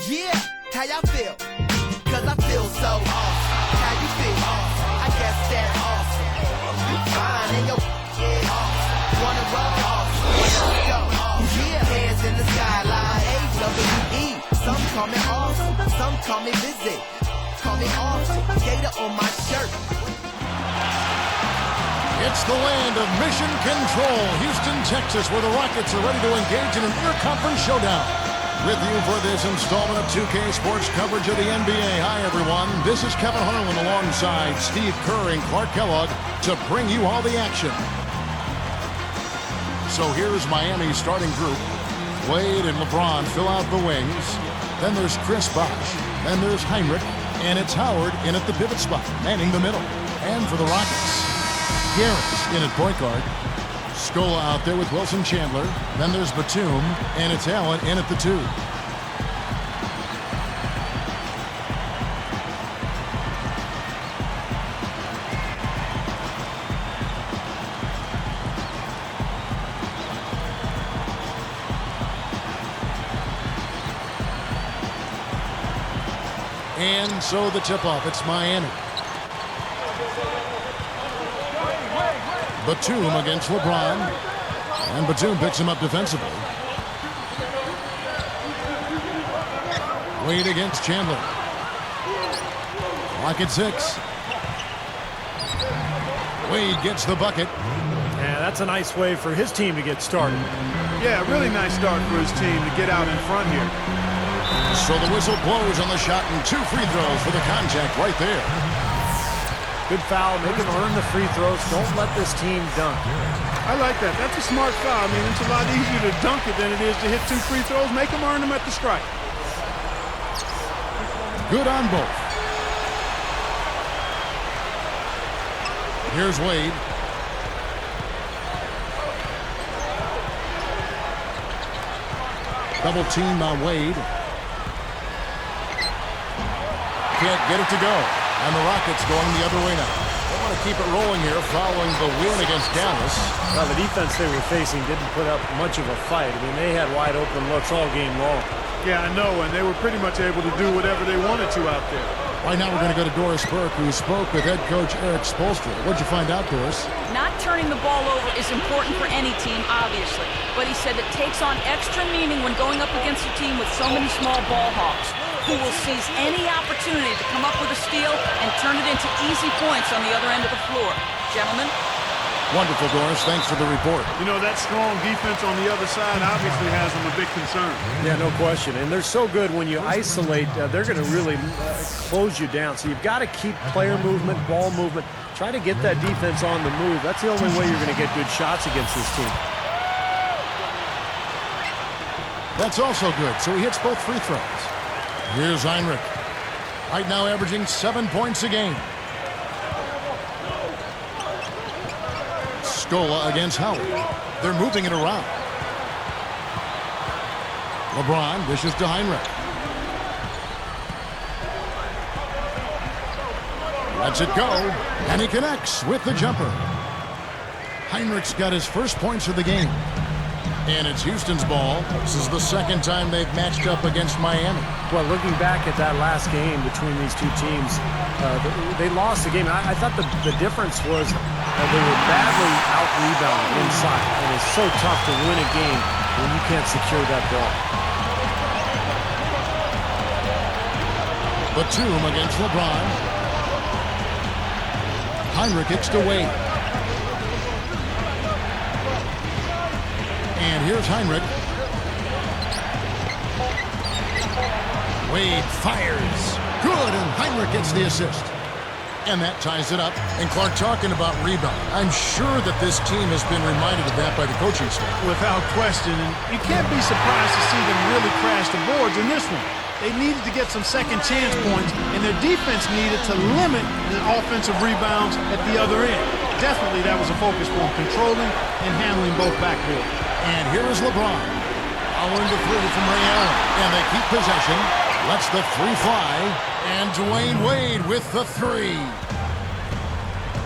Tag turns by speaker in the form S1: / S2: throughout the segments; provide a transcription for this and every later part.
S1: Yeah, how y'all feel? Cause I feel so awesome. How you feel? Awesome. I guess that's awesome. You fine and your awesome. Wanna roll? Awesome. Let's go. Yeah, hands in the skyline. AWE. Some call me awesome. Some call me busy. Call me awesome. Gator on my shirt.
S2: It's the land of mission control, Houston, Texas, where the Rockets are ready to engage in an interconference showdown. With you for this installment of 2K Sports coverage of the NBA. Hi, everyone. This is Kevin Harlan alongside Steve Kerr and Clark Kellogg to bring you all the action. So here's Miami's starting group. Wade and LeBron fill out the wings. Then there's Chris Bosh. Then there's Heinrich. And it's Howard in at the pivot spot, manning the middle. And for the Rockets, Garrett in at point guard. Scola out there with Wilson Chandler. Then there's Batum, and it's Allen in at the 2. And so the tip-off, it's Miami. Batum against LeBron, and Batum picks him up defensively. Wade against Chandler. Clock at 6. Wade gets the bucket.
S3: Yeah, that's a nice way for his team to get started.
S4: Yeah, really nice start for his team to get out in front here.
S2: So the whistle blows on the shot, and 2 free throws for the contact right there.
S3: Good foul. Make them earn the free throws. Don't let this team dunk.
S4: I like that. That's a smart foul. I mean, it's a lot easier to dunk it than it is to hit 2 free throws. Make them earn them at the stripe.
S2: Good on both. Here's Wade. Double team by Wade. Can't get it to go. And the Rockets going the other way now. They want to keep it rolling here following the win against Dallas.
S3: Well, the defense they were facing didn't put up much of a fight. I mean, they had wide open looks all game long.
S4: Yeah, I know, and they were pretty much able to do whatever they wanted to out there.
S2: Right now we're going to go to Doris Burke, who spoke with head coach Eric Spoelstra. What'd you find out, Doris?
S5: Not turning the ball over is important for any team, obviously. But he said it takes on extra meaning when going up against a team with so many small ball hawks, who will seize any opportunity to come up with a steal and turn it into easy points on the other end of the floor. Gentlemen?
S2: Wonderful, Doris. Thanks for the report.
S4: You know, that strong defense on the other side obviously has them a big concern.
S3: Yeah, no question. And they're so good when you isolate, they're going to really close you down. So you've got to keep player movement, ball movement. Try to get that defense on the move. That's the only way you're going to get good shots against this team.
S2: That's also good. So he hits both free throws. Here's Heinrich. Right now averaging 7 points a game. Scola against Howard. They're moving it around. LeBron dishes to Heinrich. Lets it go, and he connects with the jumper. Heinrich's got his first points of the game. And it's Houston's ball. This is the second time they've matched up against Miami.
S3: Well, looking back at that last game between these two teams, they lost the game. I thought the difference was they were badly out-rebounded inside. And it's so tough to win a game when you can't secure that ball.
S2: Batum against LeBron. Heinrich kicks to Wade. And here's Heinrich. Wade fires. Good, and Heinrich gets the assist. And that ties it up. And Clark, talking about rebound, I'm sure that this team has been reminded of that by the coaching staff.
S4: Without question, and you can't be surprised to see them really crash the boards in this one. They needed to get some second chance points, and their defense needed to limit the offensive rebounds at the other end. Definitely that was a focus for them, controlling and handling both backboards.
S2: And here is LeBron. Following the three from Ray Allen. And they keep possession. Lets the three fly. And Dwayne Wade with the 3.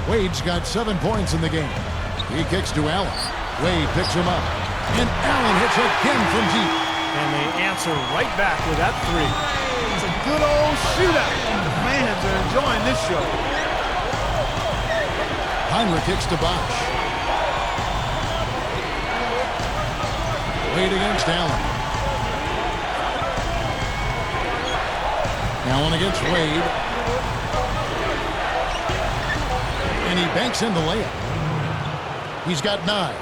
S2: Wade's got 7 points in the game. He kicks to Allen. Wade picks him up. And Allen hits again from deep.
S3: And they answer right back with that three.
S4: It's a good old shootout. The fans are enjoying this show.
S2: Heinrich kicks to Bosch. Wade against Allen. Allen against Wade. And he banks in the layup. He's got 9.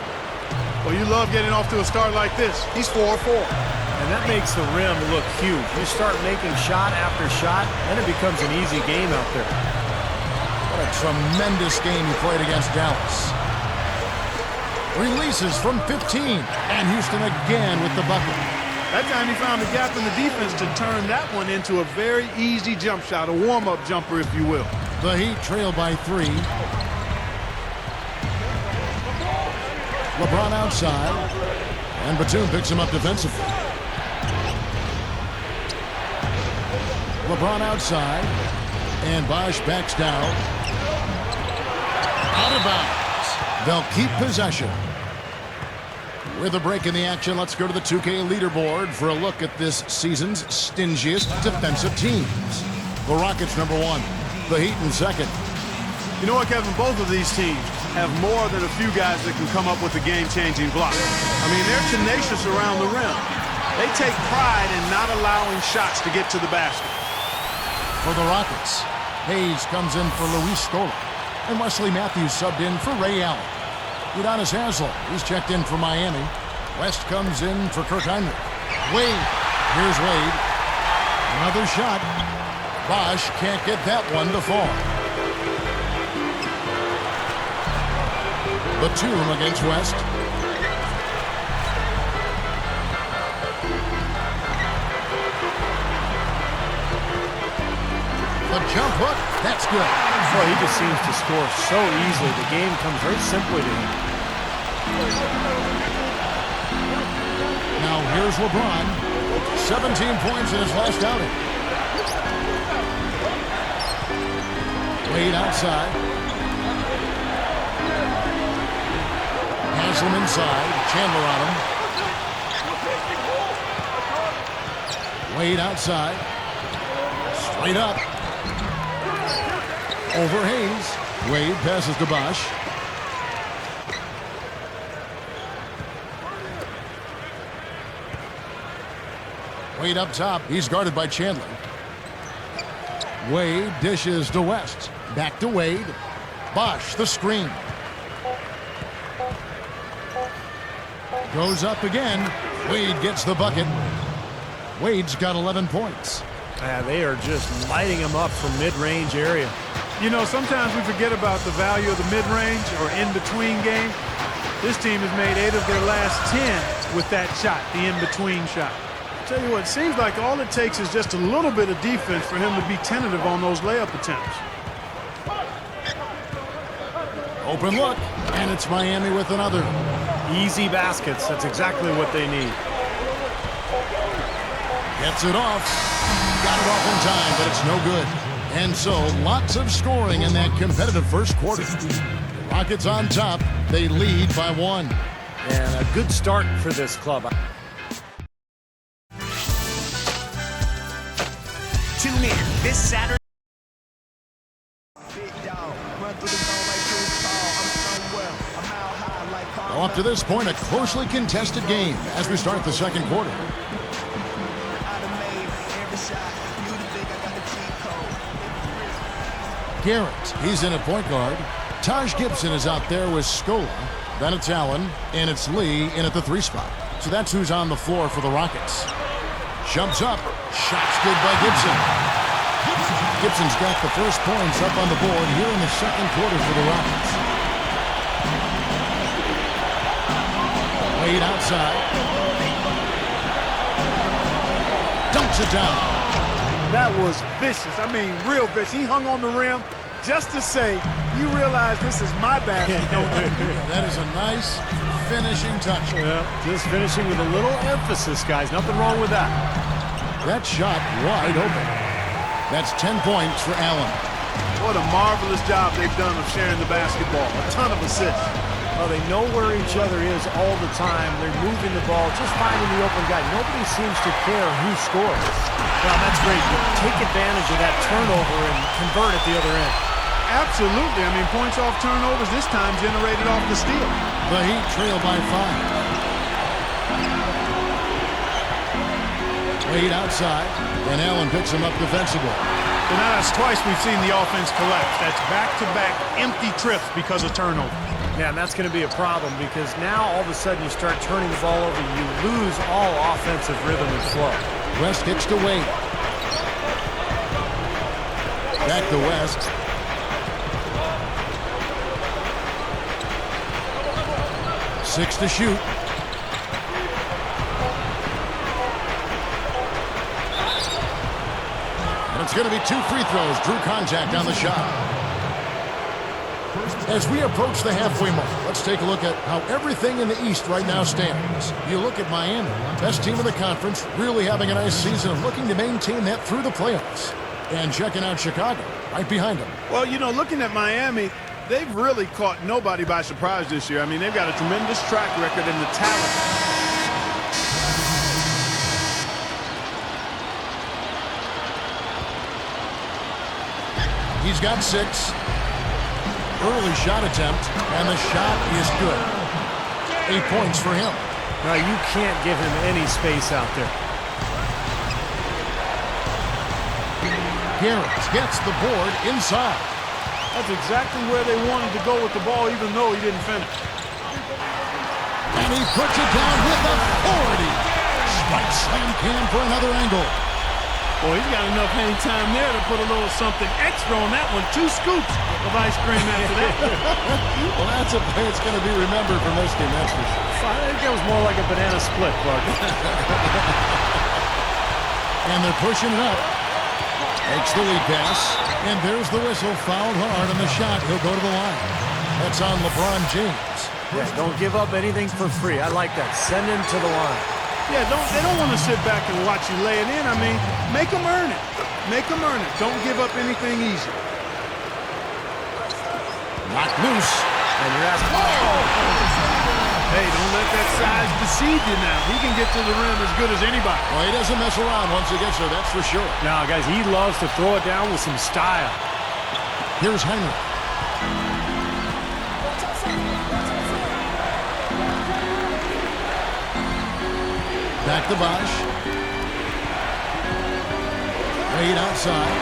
S4: Well, you love getting off to a start like this. He's 4 for 4.
S3: And that makes the rim look huge. You start making shot after shot, and it becomes an easy game out there.
S2: What a tremendous game he played against Dallas. Releases from 15. And Houston again with the bucket.
S4: That time he found a gap in the defense to turn that one into a very easy jump shot, a warm-up jumper, if you will.
S2: The Heat trail by 3. LeBron outside. And Batum picks him up defensively. LeBron outside. And Bosch backs down. Out of bounds. They'll keep possession. With a break in the action, let's go to the 2K leaderboard for a look at this season's stingiest defensive teams. The Rockets number 1. The Heat in second.
S4: You know what, Kevin? Both of these teams have more than a few guys that can come up with a game-changing block. I mean, they're tenacious around the rim. They take pride in not allowing shots to get to the basket.
S2: For the Rockets, Hayes comes in for Luis Scola. And Wesley Matthews subbed in for Ray Allen. Udonis Haslem, he's checked in for Miami. West comes in for Kirk Heinrich. Wade, here's Wade. Another shot. Bosch can't get that one to fall. Batum against West. The jump hook, that's good.
S3: Boy, he just seems to score so easily. The game comes very simply to him.
S2: Now here's LeBron. 17 points in his last outing. Wade outside. Haslem inside. Chandler on him. Wade outside. Straight up. Over Hayes. Wade passes to Bosch. Wade up top. He's guarded by Chandler. Wade dishes to West. Back to Wade. Bosch, the screen. Goes up again. Wade gets the bucket. Wade's got 11 points.
S3: They are just lighting him up from mid-range area.
S4: You know, sometimes we forget about the value of the mid-range or in-between game. This team has made 8 of their last 10 with that shot, the in-between shot. Tell you what, it seems like all it takes is just a little bit of defense for him to be tentative on those layup attempts.
S2: Open look, and it's Miami with another.
S3: Easy baskets. That's exactly what they need.
S2: Gets it off. Got it off in time, but it's no good. And so, lots of scoring in that competitive first quarter. Rockets on top. They lead by 1.
S3: And a good start for this club.
S1: Tune in this Saturday.
S2: Well, up to this point, a closely contested game as we start the second quarter. Garrett, he's in at point guard. Taj Gibson is out there with Scola. Then it's Allen, and it's Lee in at the 3 spot. So that's who's on the floor for the Rockets. Jumps up. Shot's good by Gibson. Gibson's got the first points up on the board here in the second quarter for the Rockets. Wade outside. Dunks it down.
S4: That was vicious. I mean, real vicious. He hung on the rim just to say, you realize this is my basket, don't you?
S2: That is a nice finishing touch.
S3: Yeah, just finishing with a little emphasis, guys. Nothing wrong with that.
S2: That shot wide open. That's 10 points for Allen.
S4: What a marvelous job they've done of sharing the basketball. A ton of assists.
S3: Well, they know where each other is all the time. They're moving the ball, just finding the open guy. Nobody seems to care who scores. Well, that's great. You take advantage of that turnover and convert at the other end.
S4: Absolutely. I mean, points off turnovers this time generated off the steal.
S2: The Heat trail by 5. Wade outside, and Allen picks him up defensively.
S4: So now that's twice we've seen the offense collapse. That's back-to-back empty trips because of turnover.
S3: Yeah, and that's going to be a problem because now all of a sudden you start turning the ball over. You lose all offensive rhythm and flow.
S2: West kicks to Wade. Back to West. Six to shoot. And it's going to be 2 free throws. Drew contact on the shot. As we approach the halfway mark, let's take a look at how everything in the East right now stands. You look at Miami, best team in the conference, really having a nice season and looking to maintain that through the playoffs. And checking out Chicago, right behind them.
S4: Well, you know, looking at Miami, they've really caught nobody by surprise this year. I mean, they've got a tremendous track record and the talent.
S2: He's got 6. Early shot attempt, and the shot is good. 8 points for him.
S3: Now, you can't give him any space out there.
S2: Garrett gets the board inside.
S4: That's exactly where they wanted to go with the ball, even though he didn't finish.
S2: And he puts it down with authority. Spike slam can for another angle.
S4: Boy, he's got enough hang time there to put a little something extra on that one. 2 scoops of ice cream after that.
S2: Well, that's a play that's going to be remembered from this game, that's for sure.
S3: I think that was more like a banana split, Clark.
S2: And they're pushing it up. Takes the lead pass. And there's the whistle. Fouled hard on the shot. He'll go to the line. That's on LeBron James.
S3: Yeah, don't give up anything for free. I like that. Send him to the line.
S4: Yeah, they don't want to sit back and watch you lay it in. I mean, make them earn it. Make them earn it. Don't give up anything easy.
S2: Knocked loose.
S3: And you're asking,
S4: Hey, don't let that size deceive you now. He can get to the rim as good as anybody.
S2: Well, he doesn't mess around once he gets there, that's for sure.
S3: Now, guys, he loves to throw it down with some style.
S2: Here's Heinrich. Back to Bosch. Wade outside.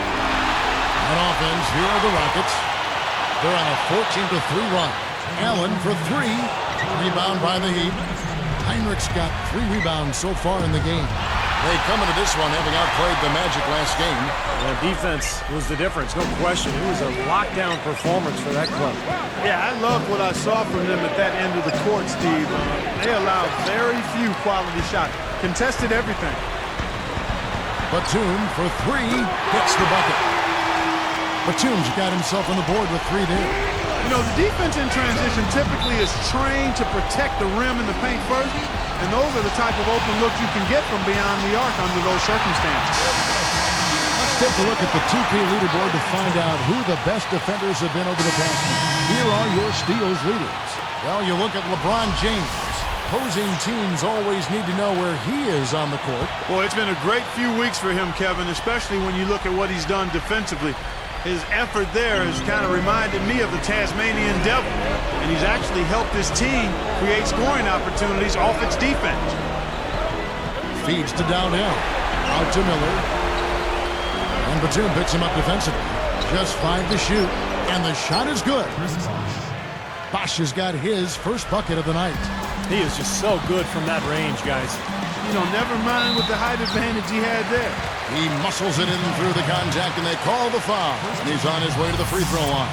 S2: On offense, here are the Rockets. They're on a 14-3 run. Allen for 3. Rebound by the Heat. Heinrich's got 3 rebounds so far in the game. They come into this one having outplayed the Magic last game.
S3: Well, defense was the difference, no question. It was a lockdown performance for that club.
S4: Yeah, I loved what I saw from them at that end of the court, Steve. They allowed very few quality shots. Contested everything.
S2: Batum for 3. Hits the bucket. Batum's got himself on the board with 3 there.
S4: You know, the defense in transition typically is trained to protect the rim and the paint first, and those are the type of open looks you can get from beyond the arc under those circumstances.
S2: Let's take a look at the 2K leaderboard to find out who the best defenders have been over the past week. Here are your steals leaders. Well, you look at LeBron James. Opposing teams always need to know where he is on the court.
S4: Boy, it's been a great few weeks for him, Kevin, especially when you look at what he's done defensively. His effort there has kind of reminded me of the Tasmanian Devil, and he's actually helped his team create scoring opportunities off its defense.
S2: Feeds to Dowdell. Out to Miller. And Batum picks him up defensively. Just 5 to shoot. And the shot is good. Bosch has got his first bucket of the night.
S3: He is just so good from that range, guys.
S4: You know, never mind with the height advantage he had there.
S2: He muscles it in through the contact, and they call the foul. And he's on his way to the free throw line.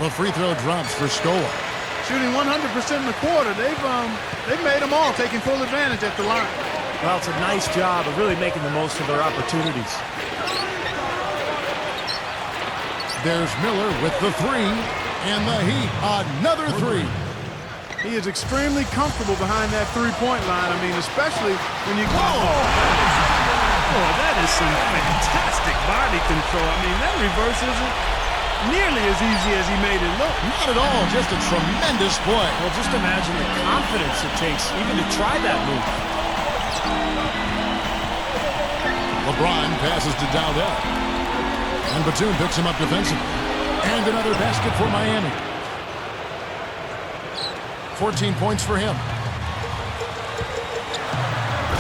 S2: The free throw drops for Scola.
S4: Shooting 100% in the quarter. They've made them all, taking full advantage at the line.
S3: Well, it's a nice job of really making the most of their opportunities.
S2: There's Miller with the 3. And the Heat, another 3.
S4: He is extremely comfortable behind that three-point line. I mean, especially when you go. Oh, that is some fantastic body control. I mean, that reverses it nearly as easy as he made it look.
S2: Not at all, just a tremendous play.
S3: Well, just imagine the confidence it takes even to try that move.
S2: LeBron passes to Dowdell. And Batum picks him up defensively. And another basket for Miami. 14 points for him.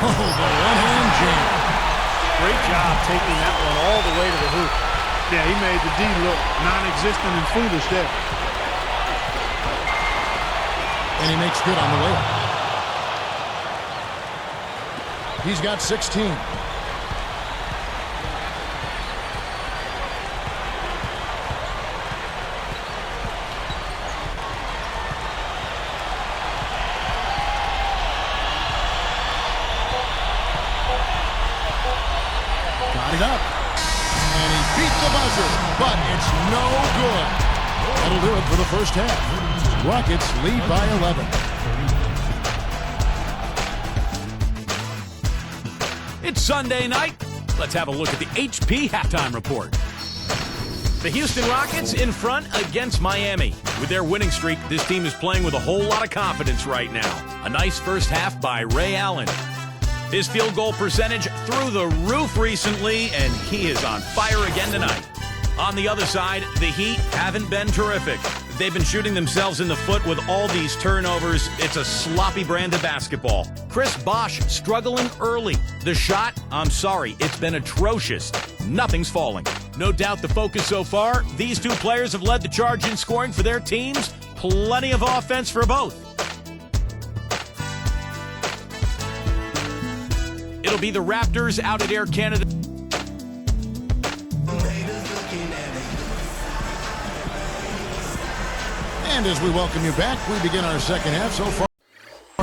S2: Oh, the one-hand jam.
S3: Great job taking that one all the way to the hoop.
S4: Yeah, he made the D look non-existent and foolish there.
S2: And he makes good on the layup. He's got 16. Got it up. And he beat the buzzer, but it's no good. That'll do it for the first half. Rockets lead by 11.
S6: It's Sunday night. Let's have a look at the HP halftime report. The Houston Rockets in front against Miami. With their winning streak, this team is playing with a whole lot of confidence right now. A nice first half by Ray Allen. His field goal percentage through the roof recently, and he is on fire again tonight. On the other side, the Heat haven't been terrific. They've been shooting themselves in the foot with all these turnovers. It's a sloppy brand of basketball. Chris Bosh struggling early. The shot, I'm sorry, it's been atrocious. Nothing's falling. No doubt the focus so far, these two players have led the charge in scoring for their teams. Plenty of offense for both. It'll be the Raptors out at Air Canada.
S2: And as we welcome you back, we begin our second half. So far,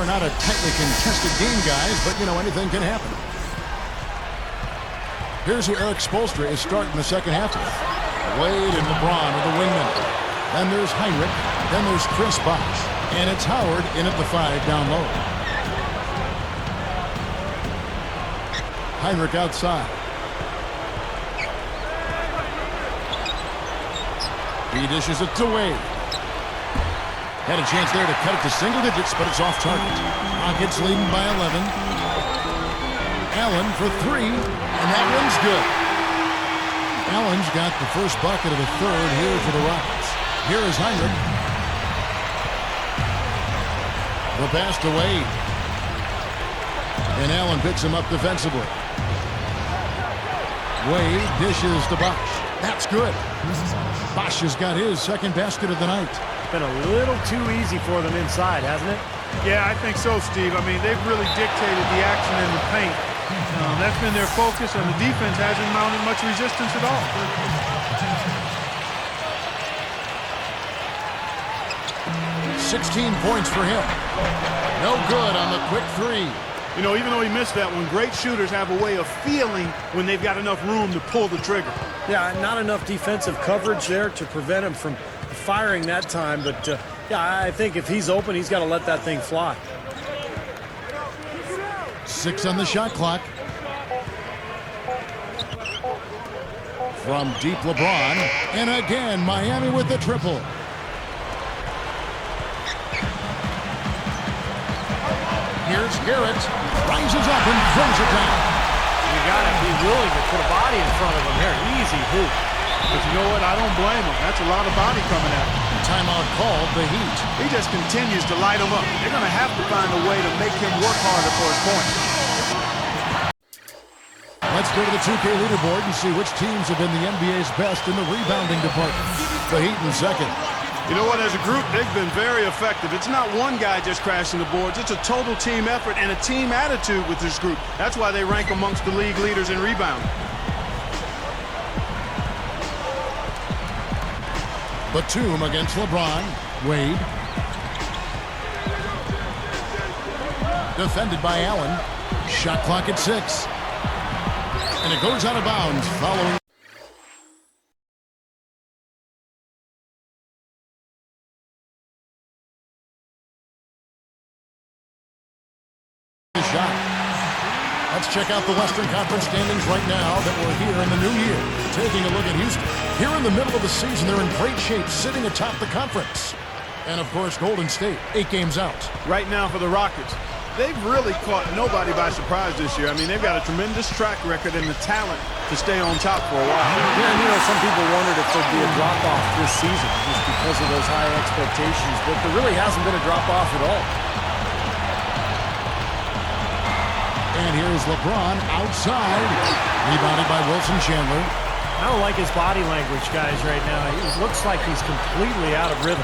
S2: not a tightly contested game, guys, but, you know, anything can happen. Here's who Eric Spoelstra is starting the second half with. Wade and LeBron are the wingmen. Then there's Heinrich. Then there's Chris Bosh. And it's Howard in at the 5 down low. Heinrich outside. He dishes it to Wade. Had a chance there to cut it to single digits, but it's off target. Rockets leading by 11. Allen for 3, and that one's good. Allen's got the first bucket of the third here for the Rockets. Here is Heinrich. The pass to Wade. And Allen picks him up defensively. Wade dishes to Bosh. That's good. Bosh has got his second basket of the night.
S3: Been a little too easy for them inside, hasn't it?
S4: Yeah, I think so, Steve. I mean, they've really dictated the action in the paint. That's been their focus, and the defense hasn't mounted much resistance at all.
S2: 16 points for him. No good on the quick 3.
S4: You know, even though he missed that one, great shooters have a way of feeling when they've got enough room to pull the trigger.
S3: Yeah, not enough defensive coverage there to prevent him from firing that time, but yeah, I think if he's open, he's got to let that thing fly.
S2: 6 on the shot clock. From deep LeBron, and again Miami with the triple. Here's Garrett, rises up and throws it down.
S3: You got to be willing to put a body in front of him there. Easy hoop.
S4: But you know what? I don't blame him. That's a lot of body coming at him.
S2: Timeout called the Heat.
S4: He just continues to light him up. They're going to have to find a way to make him work harder for his points.
S2: Let's go to the 2K leaderboard and see which teams have been the NBA's best in the rebounding department. The Heat in second.
S4: You know what? As a group, they've been very effective. It's not one guy just crashing the boards. It's a total team effort and a team attitude with this group. That's why they rank amongst the league leaders in rebounding.
S2: Batum against LeBron. Wade. Defended by Allen. Shot clock at 6. And it goes out of bounds following the shot. Let's check out the Western Conference standings right now that we're here in the new year. Taking a look at Houston. Here in the middle of the season, they're in great shape, sitting atop the conference. And, of course, Golden State, 8 games out.
S4: Right now for the Rockets, they've really caught nobody by surprise this year. I mean, they've got a tremendous track record and the talent to stay on top for a while.
S3: Yeah, and, you know, some people wondered if there'd be a drop-off this season just because of those high expectations, but there really hasn't been a drop-off at all.
S2: And here's LeBron outside. Rebounded by Wilson Chandler.
S3: I don't like his body language, guys, right now. It looks like he's completely out of rhythm.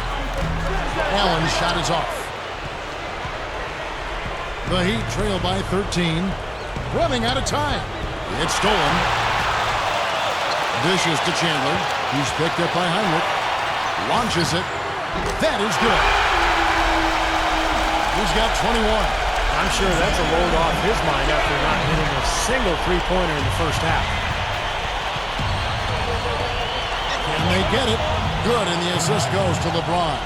S2: Allen's shot is off. The Heat trail by 13. Running out of time. It's stolen. Dishes to Chandler. He's picked up by Heinrich. Launches it. That is good. He's got 21.
S3: I'm sure that's a load off his mind after not hitting a single three-pointer in the first half.
S2: Can they get it? Good, and the assist goes to LeBron.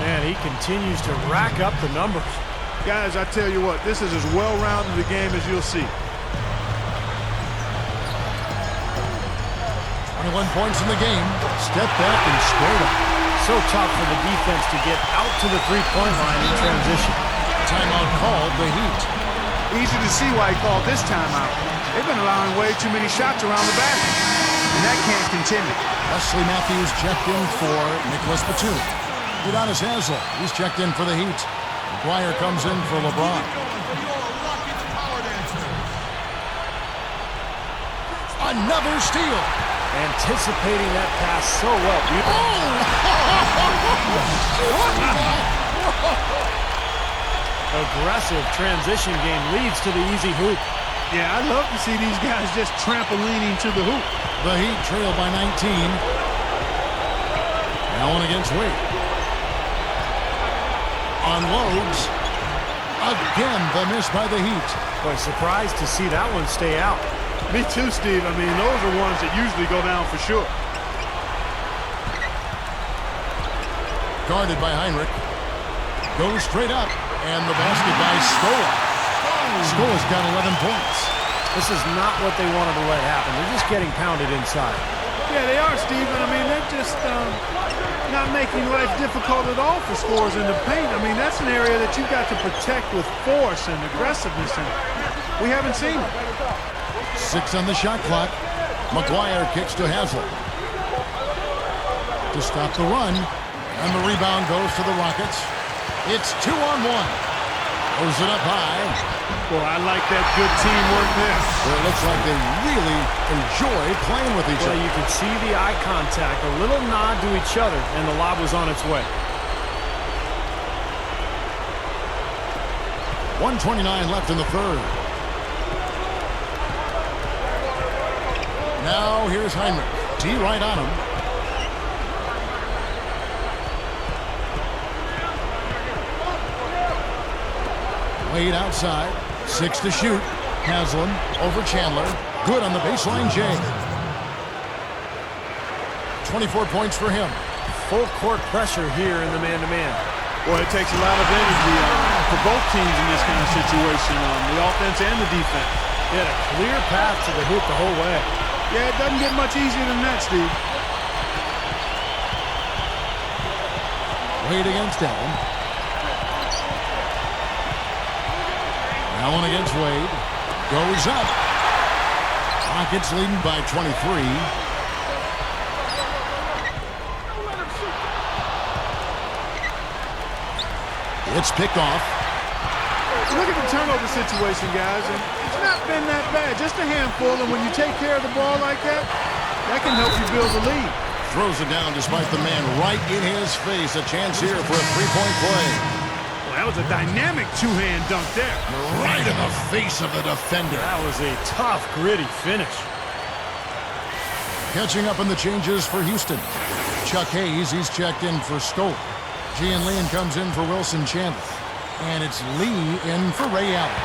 S3: Man, he continues to rack up the numbers.
S4: Guys, I tell you what, this is as well-rounded a game as you'll see.
S2: 21 points in the game. Step back and scored up.
S3: So tough for the defense to get out to the three-point line in transition.
S2: Timeout called the Heat.
S4: Easy to see why he called this timeout. They've been allowing way too many shots around the basket, and that can't continue.
S2: Wesley Matthews checked in for Nicholas Batum. Udonis Haslem, he's checked in for the Heat. McGuire comes in for LeBron. Another steal.
S3: Anticipating that pass so well. Aggressive transition game leads to the easy hoop.
S4: Yeah, I'd love to see these guys just trampolining to the hoop.
S2: The Heat trail by 19. Allen against Wade. Unloads. Again, the miss by the Heat.
S3: Boy, surprised to see that one stay out.
S4: Me too, Steve. I mean, those are ones that usually go down for sure.
S2: Guarded by Heinrich. Goes straight up. And the basket by Scola. Scola's got 11 points.
S3: This is not what they wanted to let happen. They're just getting pounded inside.
S4: Yeah, they are, Steve. And I mean, they're just not making life difficult at all for scorers in the paint. I mean, that's an area that you've got to protect with force and aggressiveness, and we haven't seen it.
S2: 6 on the shot clock. McGuire kicks to Haslem. To stop the run. And the rebound goes to the Rockets. It's 2-on-1. Throws it up high.
S4: Well, I like that good teamwork there.
S2: Well, it looks like they really enjoy playing with each other.
S3: You can see the eye contact, a little nod to each other, and the lob was on its way.
S2: 1:29 left in the third. Now here's Heinrich. D right on him. Wade outside. 6 to shoot. Haslem over Chandler. Good on the baseline, Jay. 24 points for him.
S3: Full court pressure here in the man-to-man.
S4: Boy, it takes a lot of energy for both teams in this kind of situation, the offense and the defense.
S3: He had a clear path to the hoop the whole way.
S4: Yeah, it doesn't get much easier than that, Steve.
S2: Wade against Allen. Allen against Wade. Goes up. Rockets leading by 23. It's picked off.
S4: Look at the turnover situation, guys. And it's not been that bad. Just a handful, and when you take care of the ball like that, that can help you build a lead.
S2: Throws it down despite the man right in his face. A chance here for a three-point play.
S4: Well, that was a dynamic two-hand dunk there.
S2: Right in the face of the defender.
S3: That was a tough, gritty finish.
S2: Catching up on the changes for Houston. Chuck Hayes, he's checked in for Stoll. Gian Leon comes in for Wilson Chandler. And it's Lee in for Ray Allen.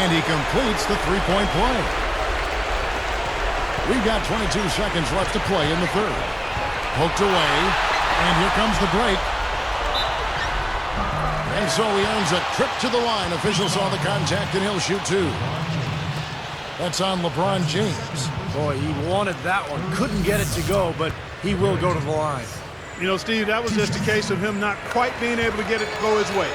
S2: And he completes the three-point play. We've got 22 seconds left to play in the third. Poked away. And here comes the break. And so he earns a trip to the line. Officials saw the contact and he'll shoot two. That's on LeBron James.
S3: Boy, he wanted that one. Couldn't get it to go, but he will go to the line.
S4: You know, Steve, that was just a case of him not quite being able to get it to go his way.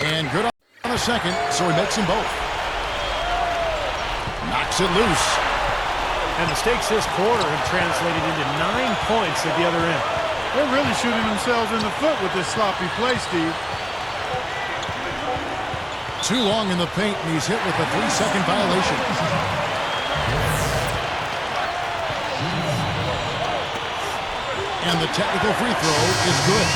S2: And good on a second, so he makes them both. Knocks it loose.
S3: And mistakes this quarter have translated into 9 points at the other end.
S4: They're really shooting themselves in the foot with this sloppy play, Steve.
S2: Too long in the paint, and he's hit with a 3-second violation. And the technical free throw is good.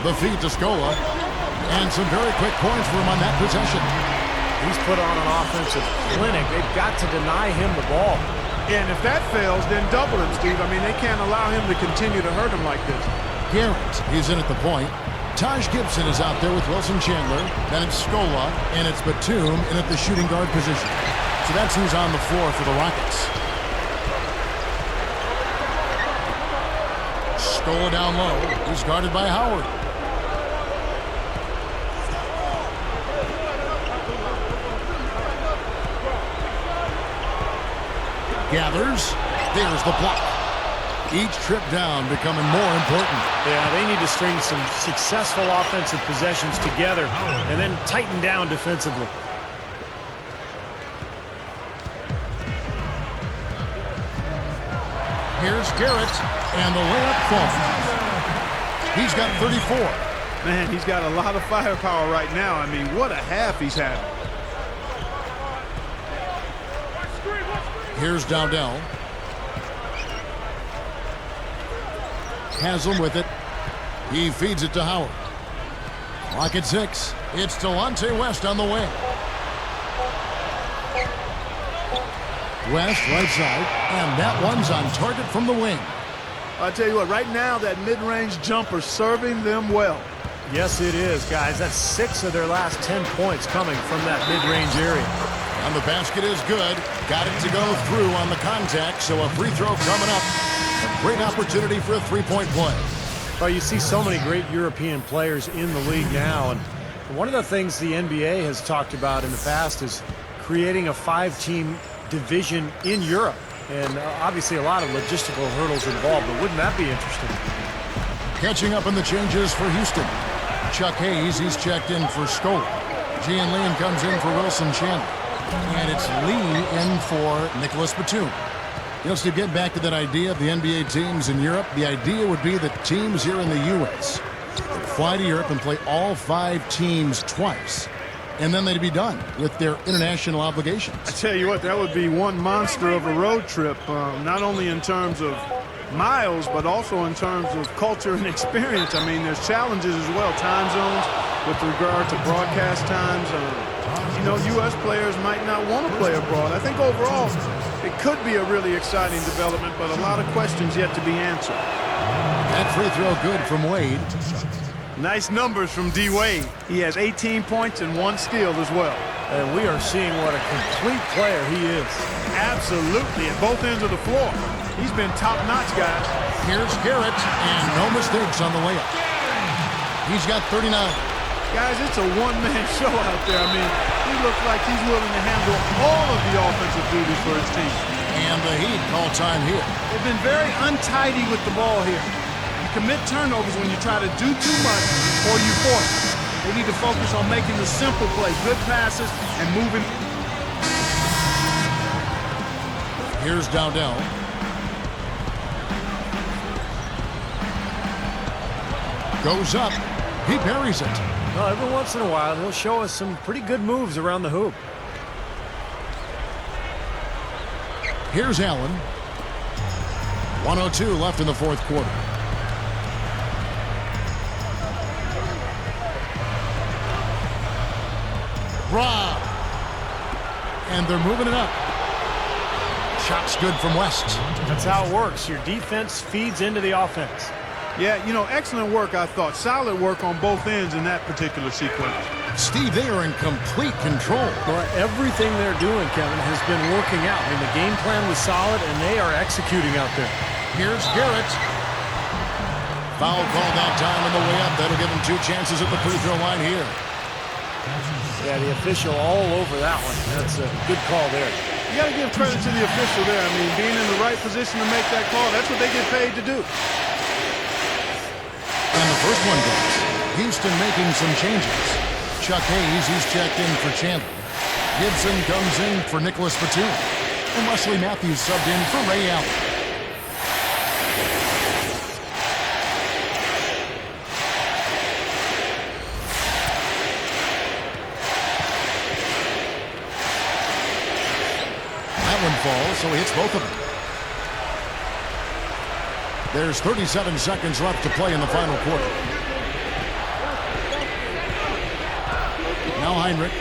S2: The feed to Scola. And some very quick points for him on that possession.
S3: He's put on an offensive clinic. They've got to deny him the ball.
S4: And if that fails, then double him, Steve. I mean, they can't allow him to continue to hurt him like this.
S2: Garrett is in at the point. Taj Gibson is out there with Wilson Chandler. Then it's Scola, and it's Batum in at the shooting guard position. So that's who's on the floor for the Rockets. Scola down low. He's guarded by Howard. Gathers. There's the block. Each trip down becoming more important.
S3: Yeah, they need to string some successful offensive possessions together and then tighten down defensively.
S2: Here's Garrett, and the layup falls. He's got 34.
S4: Man, he's got a lot of firepower right now. I mean, what a half he's had.
S2: Here's Dowdell. Has him with it. He feeds it to Howard. Clock at 6. It's Delonte West on the wing. West right side, and that one's on target from the wing.
S4: I tell you what, right now that mid-range jumper serving them well.
S3: Yes, it is, guys. That's 6 of their last 10 points coming from that mid-range area.
S2: And the basket is good. Got it to go through on the contact, so a free throw coming up. A great opportunity for a three-point play.
S3: Well, you see so many great European players in the league now, and one of the things the NBA has talked about in the past is creating a 5-team division in Europe. And obviously a lot of logistical hurdles involved, but wouldn't that be interesting?
S2: Catching up in the changes for Houston. Chuck Hayes, he's checked in for Scola. Gian Leon comes in for Wilson Chandler. And it's Lee in for Nicholas Batum. You know, Steve, getting back to that idea of the NBA teams in Europe, the idea would be that teams here in the U.S. would fly to Europe and play all 5 teams twice. And then they'd be done with their international obligations.
S4: I tell you what, that would be one monster of a road trip, not only in terms of miles, but also in terms of culture and experience. I mean, there's challenges as well, time zones with regard to broadcast times. You know, U.S. players might not want to play abroad. I think overall it could be a really exciting development, but a lot of questions yet to be answered.
S2: That free throw good from Wade.
S4: Nice numbers from D. Wade. He has 18 points and 1 steal as well.
S3: And we are seeing what a complete player he is.
S4: Absolutely, at both ends of the floor. He's been top-notch, guys.
S2: Here's Garrett, and no mistakes on the layup. He's got 39.
S4: Guys, it's a one-man show out there. I mean, he looks like he's willing to handle all of the offensive duties for his team.
S2: And the Heat call time here.
S4: They've been very untidy with the ball here. You commit turnovers when you try to do too much or you force it. They need to focus on making the simple play, good passes, and moving.
S2: Here's Dowdell. Goes up. He buries it.
S3: Well, every once in a while, he'll show us some pretty good moves around the hoop.
S2: Here's Allen. 1:02 left in the fourth quarter. Rob. And they're moving it up. Shot's good from West.
S3: That's how it works. Your defense feeds into the offense.
S4: Yeah, you know, excellent work, I thought. Solid work on both ends in that particular sequence.
S2: Steve, they are in complete control.
S3: Well, everything they're doing, Kevin, has been working out. I mean, the game plan was solid, and they are executing out there.
S2: Here's Garrett. Foul call that time on the way up. That'll give him 2 chances at the free throw line here.
S3: Yeah, the official all over that one. That's a good call there.
S4: You got to give credit to the official there. I mean, being in the right position to make that call, that's what they get paid to do.
S2: And the first one goes. Houston making some changes. Chuck Hayes, he's checked in for Chandler. Gibson comes in for Nicholas Batum. And Wesley Matthews subbed in for Ray Allen. Falls, so he hits both of them. There's 37 seconds left to play in the final quarter. Now Heinrich.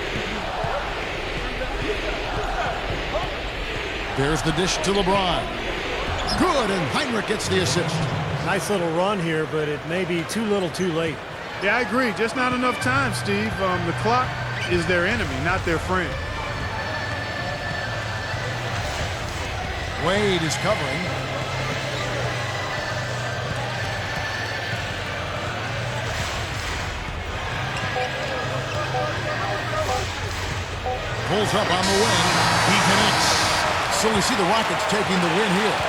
S2: There's the dish to LeBron. Good, and Heinrich gets the assist.
S3: Nice little run here, but it may be too little too late.
S4: Yeah, I agree. Just not enough time, Steve. The clock is their enemy, not their friend.
S2: Wade is covering. Pulls up on the wing. He connects. So we see the Rockets taking the win here.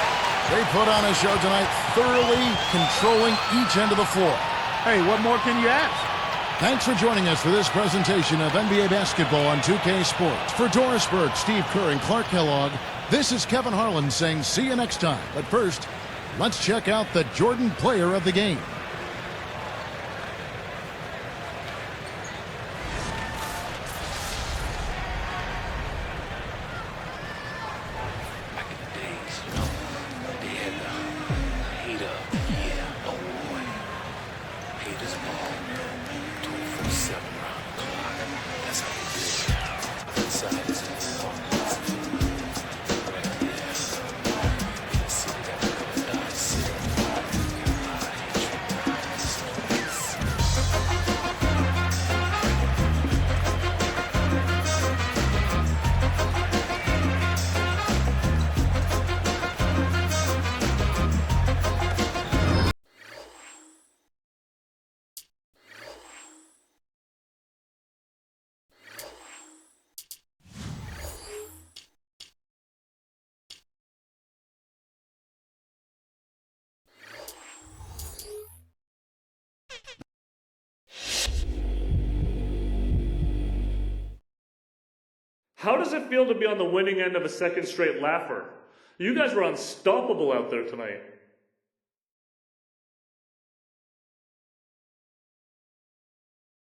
S2: They put on a show tonight, thoroughly controlling each end of the floor.
S4: Hey, what more can you ask?
S2: Thanks for joining us for this presentation of NBA basketball on 2K Sports. For Doris Burke, Steve Kerr, and Clark Kellogg, this is Kevin Harlan saying see you next time. But first, let's check out the Jordan player of the game.
S7: Back in the days, you know, they had the heat up. Yeah, oh boy. Haters ball 24/7 around the clock. That's how they did it. Inside is
S8: How does it feel to be on the winning end of a second straight laugher? You guys were unstoppable out there tonight.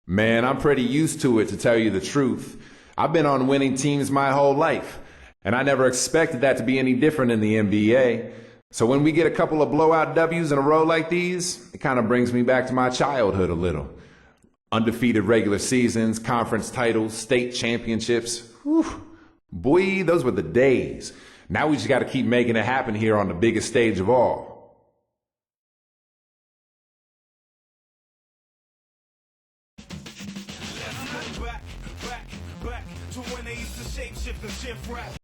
S9: Man, I'm pretty used to it, to tell you the truth. I've been on winning teams my whole life, and I never expected that to be any different in the NBA. So when we get a couple of blowout W's in a row like these, it kind of brings me back to my childhood a little. Undefeated regular seasons, conference titles, state championships. Whew. Boy, those were the days. Now we just got to keep making it happen here on the biggest stage of all.
S1: Back to when they used to shape shift and shift rap.